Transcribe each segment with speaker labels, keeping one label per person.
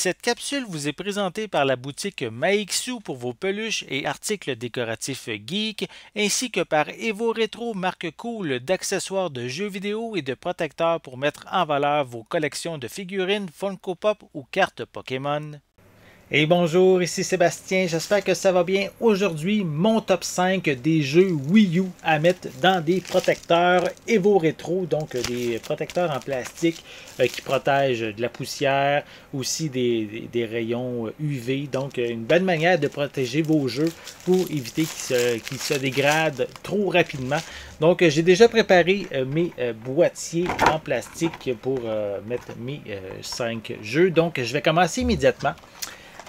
Speaker 1: Cette capsule vous est présentée par la boutique Maixu pour vos peluches et articles décoratifs geek, ainsi que par Evo Retro, marque cool d'accessoires de jeux vidéo et de protecteurs pour mettre en valeur vos collections de figurines Funko Pop ou cartes Pokémon. Et bonjour, ici Sébastien, j'espère que ça va bien. Aujourd'hui, mon top 5 des jeux Wii U à mettre dans des protecteurs Evo Retro, donc des protecteurs en plastique qui protègent de la poussière, aussi des rayons UV. Donc une bonne manière de protéger vos jeux pour éviter qu'ils se dégradent trop rapidement. Donc j'ai déjà préparé mes boîtiers en plastique pour mettre mes 5 jeux. Donc je vais commencer immédiatement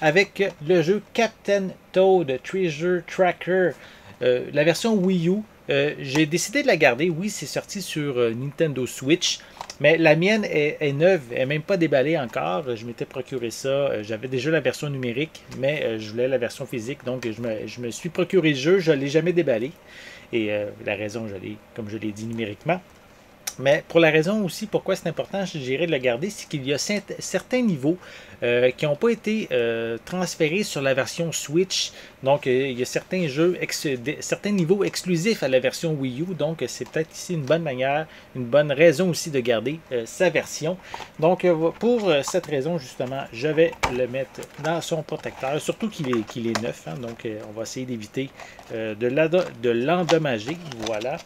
Speaker 1: avec le jeu Captain Toad Treasure Tracker, la version Wii U. J'ai décidé de la garder. Oui, c'est sorti sur Nintendo Switch, mais la mienne est neuve, elle n'est même pas déballée encore. Je m'étais procuré ça. J'avais déjà la version numérique, mais je voulais la version physique, donc je me suis procuré le jeu. Je ne l'ai jamais déballé. Et la raison, comme je l'ai dit, numériquement. Mais pour la raison aussi pourquoi c'est important, je dirais, de le garder, c'est qu'il y a certains niveaux qui n'ont pas été transférés sur la version Switch. Donc, il y a certains jeux, certains niveaux exclusifs à la version Wii U. Donc, c'est peut-être ici une bonne manière, une bonne raison aussi de garder sa version. Donc, pour cette raison, justement, je vais le mettre dans son protecteur, surtout qu'il est neuf. Hein, donc, on va essayer d'éviter de l'endommager. Voilà.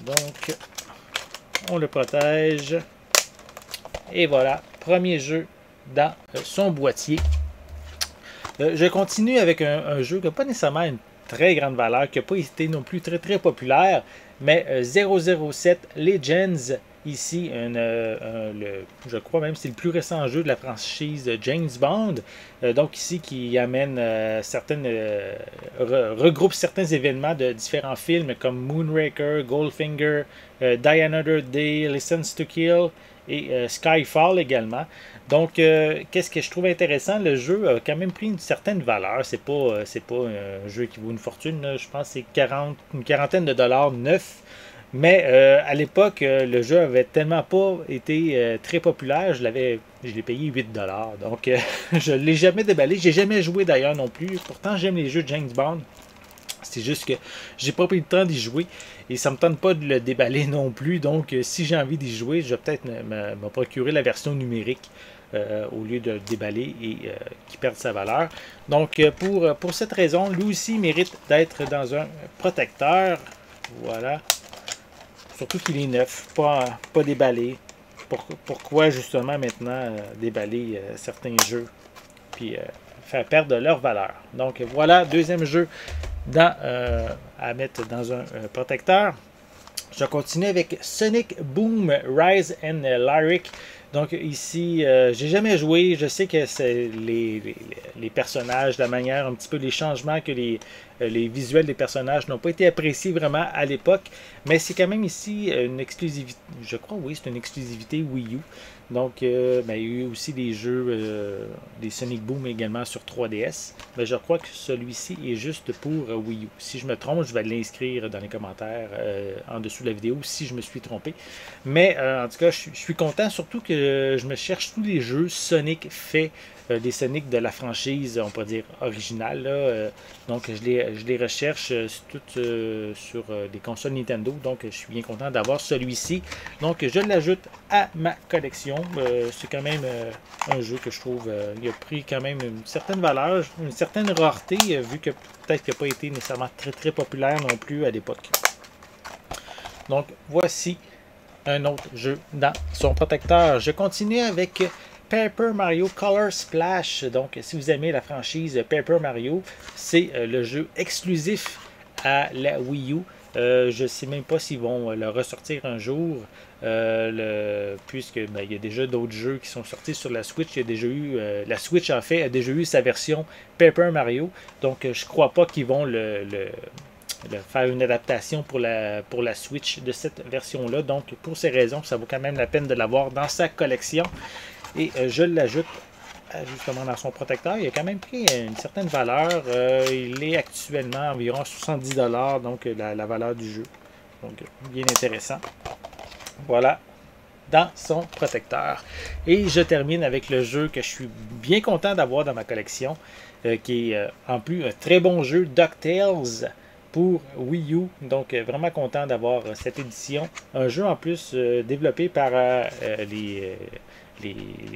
Speaker 1: Donc, on le protège. Et voilà, premier jeu dans son boîtier. Je continue avec un jeu qui n'a pas nécessairement une très grande valeur, qui n'a pas été non plus très très populaire, mais 007 Legends, ici, je crois même que c'est le plus récent jeu de la franchise James Bond. Donc ici, qui amène regroupe certains événements de différents films comme Moonraker, Goldfinger, Die Another Day, License to Kill et Skyfall également. Donc, qu'est-ce que je trouve intéressant, le jeu a quand même pris une certaine valeur. C'est pas un jeu qui vaut une fortune, là. Je pense que c'est une quarantaine de dollars neuf. Mais à l'époque, le jeu avait tellement pas été très populaire, je l'ai payé 8 dollars. Donc, je ne l'ai jamais déballé. J'ai jamais joué d'ailleurs non plus. Pourtant, j'aime les jeux de James Bond. C'est juste que j'ai pas pris le temps d'y jouer et ça me tente pas de le déballer non plus. Donc, si j'ai envie d'y jouer, je vais peut-être me procurer la version numérique au lieu de le déballer et qui perde sa valeur. Donc, pour cette raison, lui aussi mérite d'être dans un protecteur. Voilà. Surtout qu'il est neuf, pas déballé. Pourquoi justement maintenant déballer certains jeux puis faire perdre leur valeur. Donc voilà, deuxième jeu à mettre dans un protecteur. Je continue avec Sonic Boom Rise and Lyric. Donc ici, j'ai jamais joué. Je sais que c'est les personnages, la manière, un petit peu les changements que les visuels des personnages n'ont pas été appréciés vraiment à l'époque. Mais c'est quand même ici une exclusivité. Je crois, oui, c'est une exclusivité Wii U. Donc, il y a eu aussi des jeux, des Sonic Boom également sur 3DS. Mais je crois que celui-ci est juste pour Wii U. Si je me trompe, je vais l'inscrire dans les commentaires en dessous de la vidéo si je me suis trompé. Mais en tout cas, je suis content, surtout que je me cherche tous les jeux Sonic faits, des Sonic de la franchise, on pourrait dire originale. Là, donc, je les recherche toutes sur des consoles Nintendo. Donc, je suis bien content d'avoir celui-ci. Donc, je l'ajoute à ma collection. C'est quand même un jeu que je trouve il a pris quand même une certaine valeur, une certaine rareté, vu que peut-être qu'il n'a pas été nécessairement très très populaire non plus à l'époque. Donc, voici un autre jeu dans son protecteur. Je continue avec Paper Mario Color Splash. Donc, si vous aimez la franchise Paper Mario, c'est le jeu exclusif à la Wii U. Je ne sais même pas s'ils vont le ressortir un jour, puisque il y a déjà d'autres jeux qui sont sortis sur la Switch. Il y a déjà eu, la Switch en fait a déjà eu sa version Paper Mario. Donc, je ne crois pas qu'ils vont faire une adaptation pour la Switch de cette version-là. Donc, pour ces raisons, ça vaut quand même la peine de l'avoir dans sa collection. Et je l'ajoute justement dans son protecteur. Il a quand même pris une certaine valeur. Il est actuellement environ 70 $, donc la valeur du jeu. Donc, bien intéressant. Voilà. dans son protecteur. Et je termine avec le jeu que je suis bien content d'avoir dans ma collection, qui est en plus un très bon jeu, DuckTales pour Wii U. Donc vraiment content d'avoir cette édition. Un jeu en plus développé par les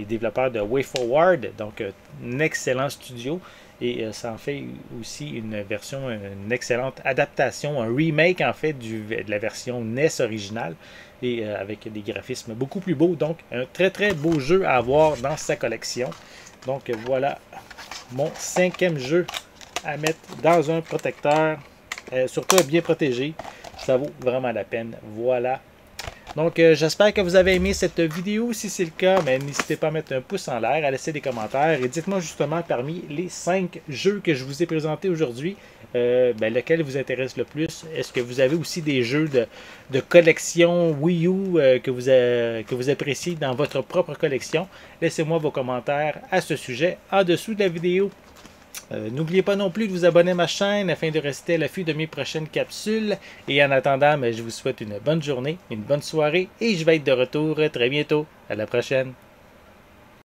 Speaker 1: développeurs de WayForward, donc un excellent studio. Et ça en fait aussi une version, une excellente adaptation, un remake en fait de la version NES originale, et avec des graphismes beaucoup plus beaux. Donc un très très beau jeu à avoir dans sa collection. Donc voilà mon 5e jeu à mettre dans un protecteur, surtout bien protégé. Ça vaut vraiment la peine. Voilà. Donc, j'espère que vous avez aimé cette vidéo. Si c'est le cas, n'hésitez pas à mettre un pouce en l'air, à laisser des commentaires et dites-moi justement parmi les 5 jeux que je vous ai présentés aujourd'hui, lequel vous intéresse le plus. Est-ce que vous avez aussi des jeux de collection Wii U que vous appréciez dans votre propre collection? Laissez-moi vos commentaires à ce sujet en dessous de la vidéo. N'oubliez pas non plus de vous abonner à ma chaîne afin de rester à l'affût de mes prochaines capsules. Et en attendant, je vous souhaite une bonne journée, une bonne soirée et je vais être de retour très bientôt. À la prochaine!